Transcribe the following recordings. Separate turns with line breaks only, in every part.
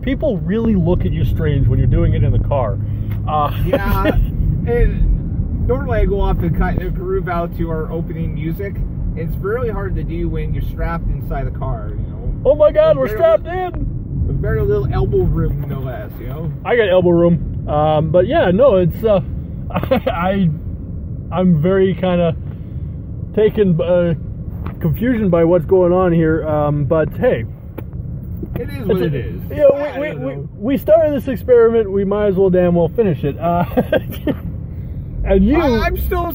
people really look at you strange when you're doing it in the car.
Yeah, and normally I go off and kind of groove out to our opening music. It's really hard to do when you're strapped inside the car, you know.
Oh my God, we're strapped in!
With very little elbow room, no less, you know.
I got elbow room, but yeah, no, it's I'm very kind of taken confusion by what's going on here, but hey.
It is what it is.
You know, we started this experiment. We might as well damn well finish it. And you,
I'm still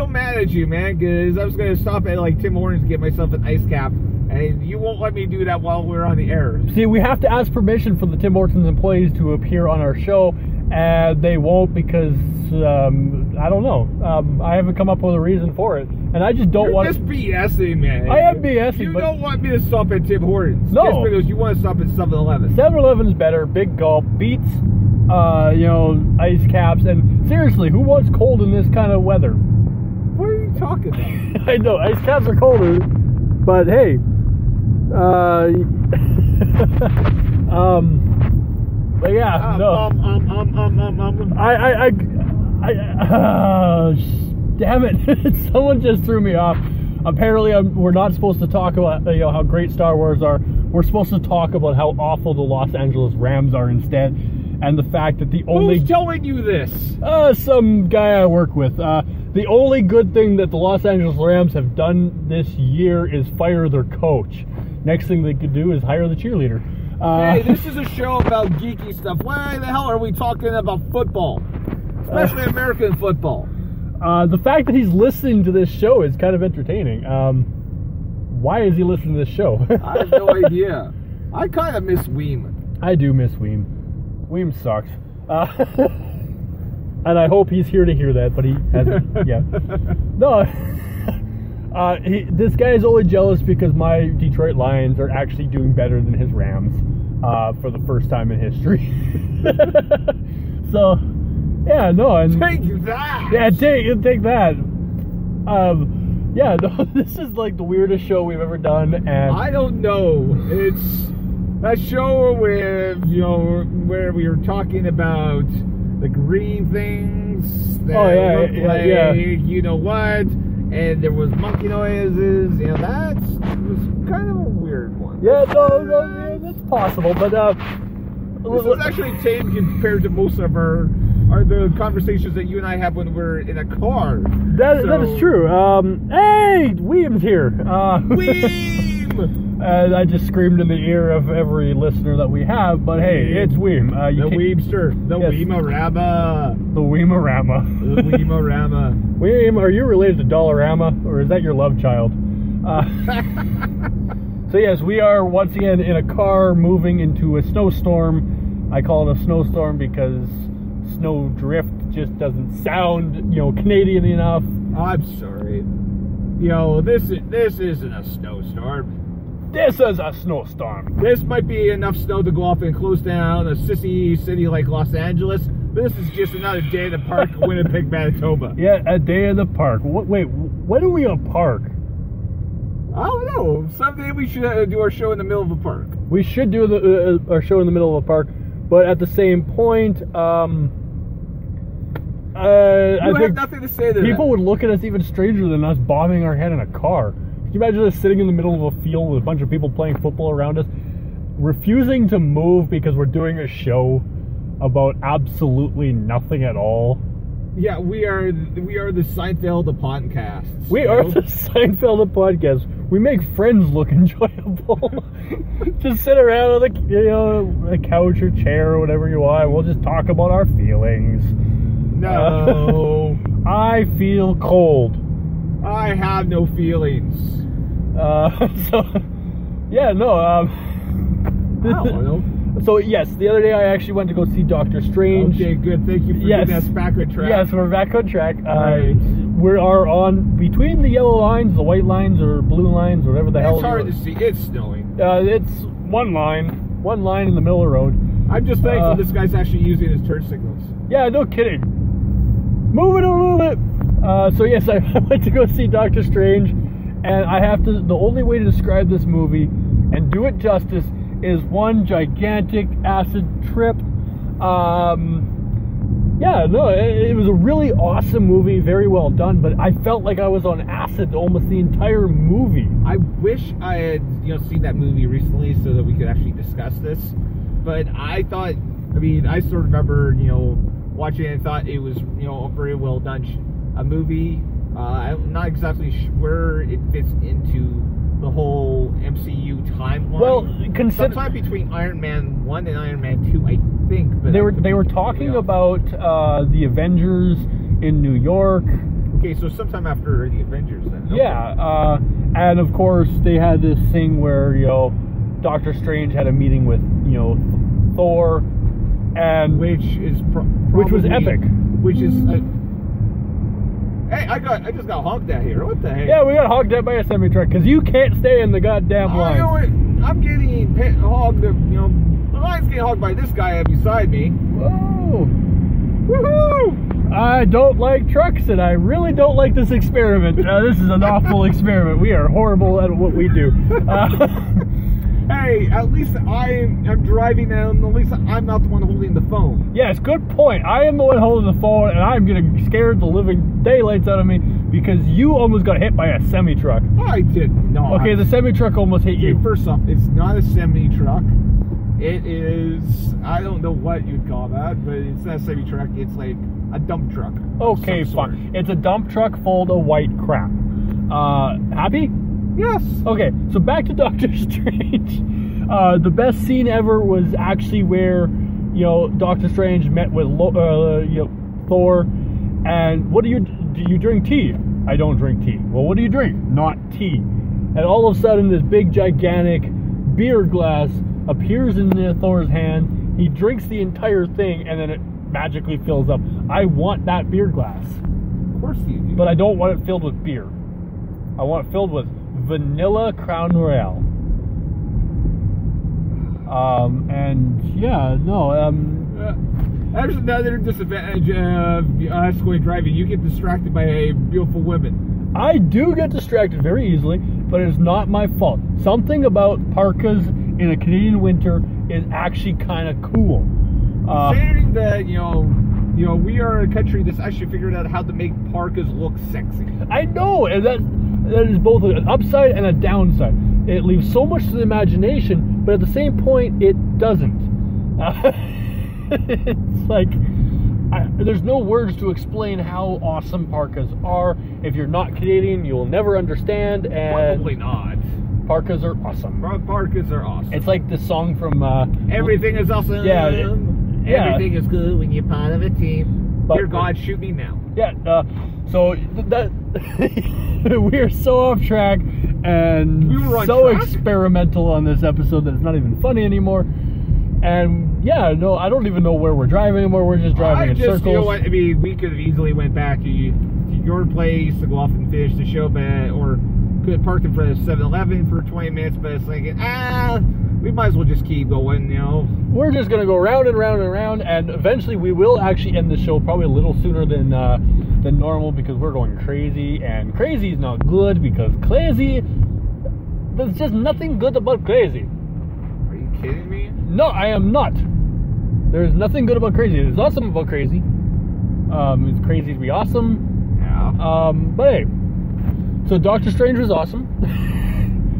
mad at you, man, because I was gonna stop at like Tim Hortons to get myself an ice cap, and you won't let me do that while we're on the air.
See, we have to ask permission from the Tim Hortons employees to appear on our show, and they won't because I don't know. I haven't come up with a reason for it, and I just don't want.
You're just BSing, man.
I am BSing.
You don't want me to stop at Tim Hortons.
No.
Just because you want to stop at 7-Eleven.
7-Eleven's better. Big Gulp beats, you know, ice caps. And seriously, who wants cold in this kind of weather?
What are you talking about?
I know ice caps are colder, but hey, but yeah, no. Damn it! Someone just threw me off. Apparently, we're not supposed to talk about how great Star Wars are. We're supposed to talk about how awful the Los Angeles Rams are instead, and the fact that the only
who's telling you this?
Some guy I work with. The only good thing that the Los Angeles Rams have done this year is fire their coach. Next thing they could do is hire the cheerleader.
Hey, this is a show about geeky stuff. Why the hell are we talking about football? Especially American football.
The fact that he's listening to this show is kind of entertaining. Why is he listening to this show?
I have no idea. I kind of miss Weem.
I do miss Weem. Weem sucks. And I hope he's here to hear that, but he hasn't. Yeah. No. This guy is only jealous because my Detroit Lions are actually doing better than his Rams for the first time in history. So, yeah, no. And,
take that!
Yeah, take that. Yeah, no, this is like the weirdest show we've ever done, and
I don't know. It's that show with, you know, where we were talking about the green things that look like, you know what, and there was monkey noises. You know, that was kind of a weird one.
Yeah, no, that's possible, but
this is actually tame compared to most of the conversations that you and I have when we're in a car.
That is true. Hey, Weem's here.
Weem!
And I just screamed in the ear of every listener that we have, but hey, it's Weem.
The Weemster. The Weemarama.
The Weemarama.
The Weemarama.
Weem, are you related to Dollarama, or is that your love child? So yes, we are once again in a car moving into a snowstorm. I call it a snowstorm because snow drift just doesn't sound, you know, Canadian enough.
I'm sorry. You know, this isn't a snowstorm.
This is a snowstorm.
This might be enough snow to go off and close down a sissy city like Los Angeles. This is just another day in the park, Winnipeg, Manitoba.
Yeah, a day in the park. Wait, when are we a park?
I don't know. Someday we should do our show in the middle of a park.
We should do our show in the middle of a park, but at the same point, I think
nothing to say to
people would look at us even stranger than us bobbing our head in a car. Can you imagine us sitting in the middle of a field with a bunch of people playing football around us, refusing to move because we're doing a show about absolutely nothing at all?
Yeah, we are the Seinfeld of podcasts.
We are the Seinfeld of podcasts. We make friends look enjoyable. Just sit around on a couch or chair or whatever you want. We'll just talk about our feelings.
No.
I feel cold.
I have no feelings.
So, yeah, no.
I don't know.
So, yes, the other day I actually went to go see Doctor Strange.
Okay, good. Thank you for getting us back on track.
Yes, we're back on track.
Right.
We are on between the yellow lines, the white lines, or blue lines, whatever the hell.
It's hard to see. It's snowing.
It's one line in the middle of the road.
I'm just thankful this guy's actually using his turn signals.
Yeah, no kidding. Move it a little bit. So yes, I went to go see Doctor Strange, and I have to. The only way to describe this movie and do it justice is one gigantic acid trip. Yeah, no, it was a really awesome movie, very well done, but I felt like I was on acid almost the entire movie.
I wish I had, seen that movie recently so that we could actually discuss this. But I thought, I sort of remember, watching it and thought it was, a very well done movie. I'm not exactly sure where it fits into the whole MCU timeline.
Well,
sometime between Iron Man 1 and Iron Man 2, I think. But
they were talking about the Avengers in New York.
Okay, so sometime after the Avengers then. Okay.
Yeah, and of course they had this thing where Doctor Strange had a meeting with Thor, and
which was
epic.
Which is. Hey, I just got honked at here. What the heck?
Yeah, we got honked at by a semi-truck because you can't stay in the goddamn line.
I'm getting hogged. The line's getting hogged by this guy beside me.
Whoa!
Woohoo!
I don't like trucks, and I really don't like this experiment. This is an awful experiment. We are horrible at what we do.
Hey, at least I'm driving, and at least I'm not the one holding the phone.
Yes, good point. I am the one holding the phone, and I'm getting scared the living daylights out of me because you almost got hit by a semi-truck.
I did not.
Okay, the semi-truck almost hit you.
First off, it's not a semi-truck. It is, I don't know what you'd call that, but it's not a semi-truck. It's like a dump truck.
Okay, fine. It's a dump truck full of white crap. Happy?
Yes.
Okay, so back to Doctor Strange. The best scene ever was actually where, Doctor Strange met with Thor, and do you drink tea? I don't drink tea. Well, what do you drink? Not tea. And all of a sudden, this big, gigantic beer glass appears in Thor's hand. He drinks the entire thing, and then it magically fills up. I want that beer glass.
Of course you do.
But I don't want it filled with beer. I want it filled with vanilla Crown Royale.
There's another disadvantage of us going driving. You get distracted by beautiful women.
I do get distracted very easily, but it's not my fault. Something about parkas in a Canadian winter is actually kind of cool.
Saying that, we are a country that's actually figured out how to make parkas look sexy.
I know, and that is both an upside and a downside. It leaves so much to the imagination, but at the same point, it doesn't. It's like, there's no words to explain how awesome parkas are. If you're not Canadian, you'll never understand. And
probably not.
Parkas are awesome.
Parkas are awesome.
It's like the song from...
Everything is awesome.
Yeah.
Everything is good when you're part of a team. Dear God, shoot me now.
Yeah, so that... we're so off track and so experimental on this episode that it's not even funny anymore. And yeah, no, I don't even know where we're driving anymore. We're just driving in circles.
You know what? We could have easily went back to your place to go off and finish the show, or could have parked in front of 7-Eleven for 20 minutes, but it's like, we might as well just keep going,
We're just going to go round and round and round, and eventually we will actually end the show probably a little sooner than normal because we're going crazy, and crazy is not good because crazy, there's just nothing good about crazy.
Are you kidding me?
No, I am not. There's nothing good about crazy. There's awesome about crazy. It's crazy to be awesome.
Yeah.
But hey, so Doctor Strange was awesome.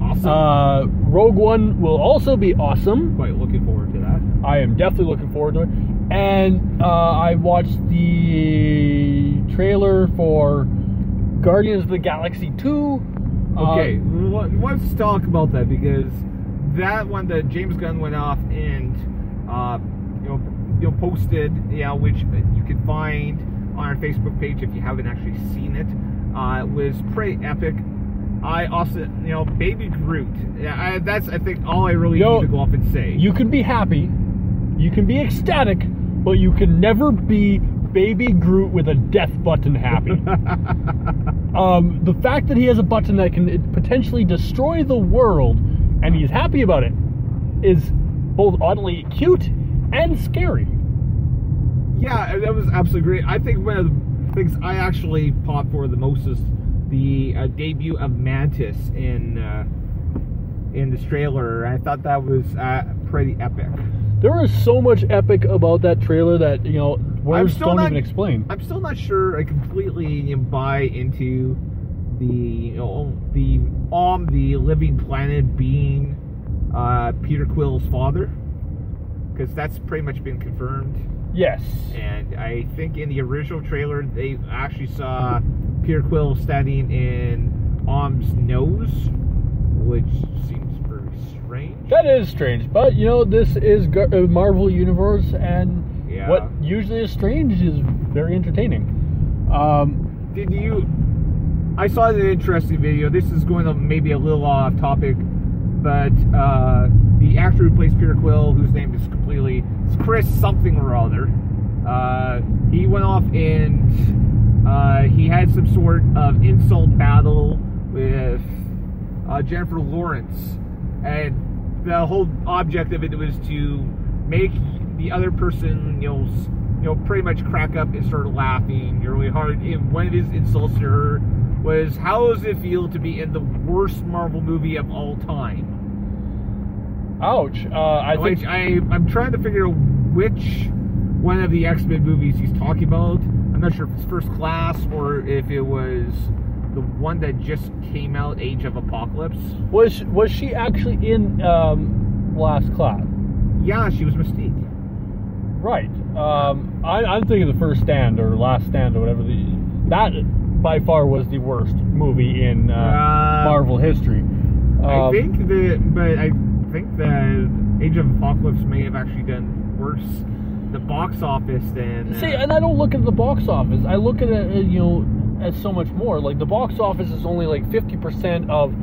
Awesome.
Rogue One will also be awesome.
Quite looking forward to that.
I am definitely looking forward to it. And I watched the trailer for Guardians of the Galaxy 2.
Okay, let's talk about that because that one that James Gunn went off and posted, which you can find on our Facebook page if you haven't actually seen it, was pretty epic. I also, Baby Groot. That's, I think, all I really need to go off and say.
You can be happy, you can be ecstatic, but you can never be Baby Groot with a death button happy. The fact that he has a button that can potentially destroy the world, and he's happy about it, is both oddly cute and scary.
Yeah, that was absolutely great. I think one of the things I actually popped for the most is the debut of Mantis in in this trailer. I thought that was pretty epic.
There was so much epic about that trailer that, words don't even explain.
I'm still not sure I completely buy into the living planet being Peter Quill's father, because that's pretty much been confirmed.
Yes.
And I think in the original trailer they actually saw Peter Quill standing in Om's nose, which seems very strange.
That is strange, but this is Marvel Universe, and what usually is strange is very entertaining.
I saw an interesting video. This is going to maybe a little off topic, but the actor who plays Peter Quill, whose name is it's Chris something or other, he went off and he had some sort of insult battle with Jennifer Lawrence, and the whole object of it was to make the other person, pretty much crack up and start laughing really hard. And one of his insults to her was, "How does it feel to be in the worst Marvel movie of all time?"
Ouch.
I'm trying to figure out which one of the X-Men movies he's talking about. I'm not sure if it's First Class or if it was the one that just came out, Age of Apocalypse.
Was she actually in Last Class?
Yeah, she was Mystique.
Right. I'm thinking the First Stand or Last Stand or whatever. That by far was the worst movie in Marvel history.
I think that Age of Apocalypse may have actually done worse the box office than...
See, and I don't look at the box office. I look at it, as so much more. Like, the box office is only like 50% of,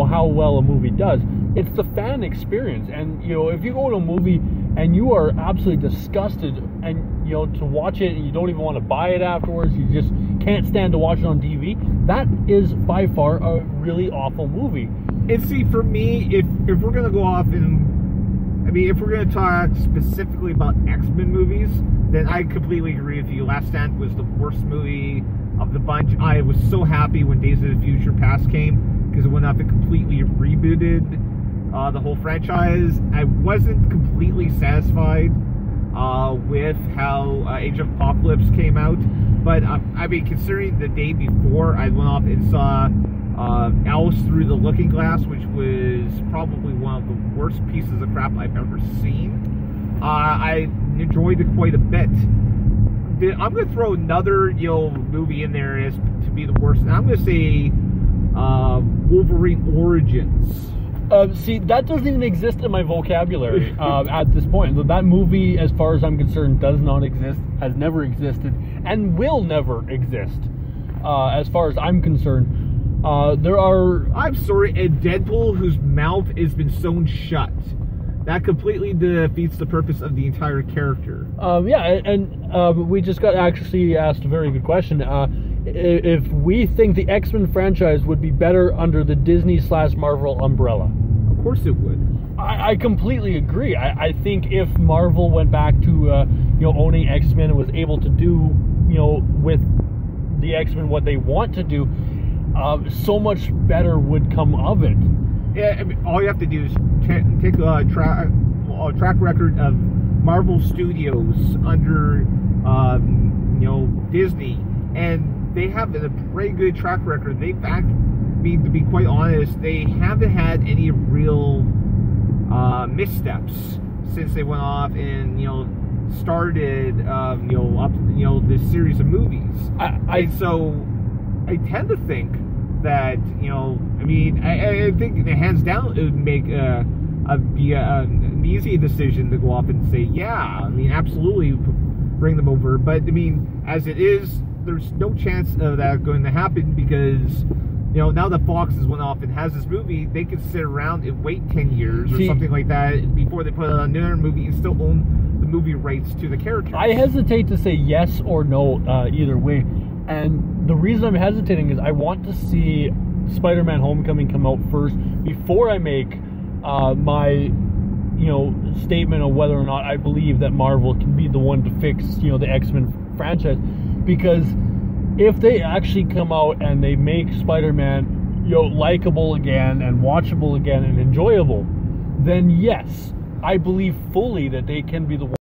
how well a movie does. It's the fan experience. And, if you go to a movie and you are absolutely disgusted and, to watch it and you don't even want to buy it afterwards, you just can't stand to watch it on TV, that is by far a really awful movie.
And see, for me, if we're going to go off and... if we're going to talk specifically about X-Men movies, then I completely agree with you. Last Stand was the worst movie of the bunch. I was so happy when Days of the Future Past came, because it went up and completely rebooted the whole franchise. I wasn't completely satisfied with how Age of Apocalypse came out, but considering the day before, I went off and saw Alice Through the Looking Glass, which was probably one of the worst pieces of crap I've ever seen. I enjoyed it quite a bit. I'm going to throw another movie in there as to be the worst. And I'm going to say Wolverine Origins.
See, that doesn't even exist in my vocabulary at this point. So that movie, as far as I'm concerned, does not exist, has never existed, and will never exist, as far as I'm concerned. I'm sorry, a Deadpool whose mouth has been sewn shut. That completely defeats the purpose of the entire character. We just got actually asked a very good question. If we think the X-Men franchise would be better under the Disney/Marvel umbrella.
Of course it would.
I completely agree. I think if Marvel went back to owning X-Men and was able to do with the X-Men what they want to do, so much better would come of it.
Yeah, all you have to do is take a track record of Marvel Studios under Disney, and they have a pretty good track record. To be quite honest, they haven't had any real missteps since they went off and started this series of movies. So I tend to think that I think hands down it would make be an easy decision to go off and say, yeah, absolutely bring them over. But as it is, there's no chance of that going to happen, because now that Fox has went off and has this movie, they could sit around and wait 10 years or something like that before they put out another movie and still own the movie rights to the characters.
I hesitate to say yes or no either way, and the reason I'm hesitating is I want to see Spider-Man Homecoming come out first before I make my statement on whether or not I believe that Marvel can be the one to fix the X-Men franchise. Because if they actually come out and they make Spider-Man likable again and watchable again and enjoyable, then yes, I believe fully that they can be the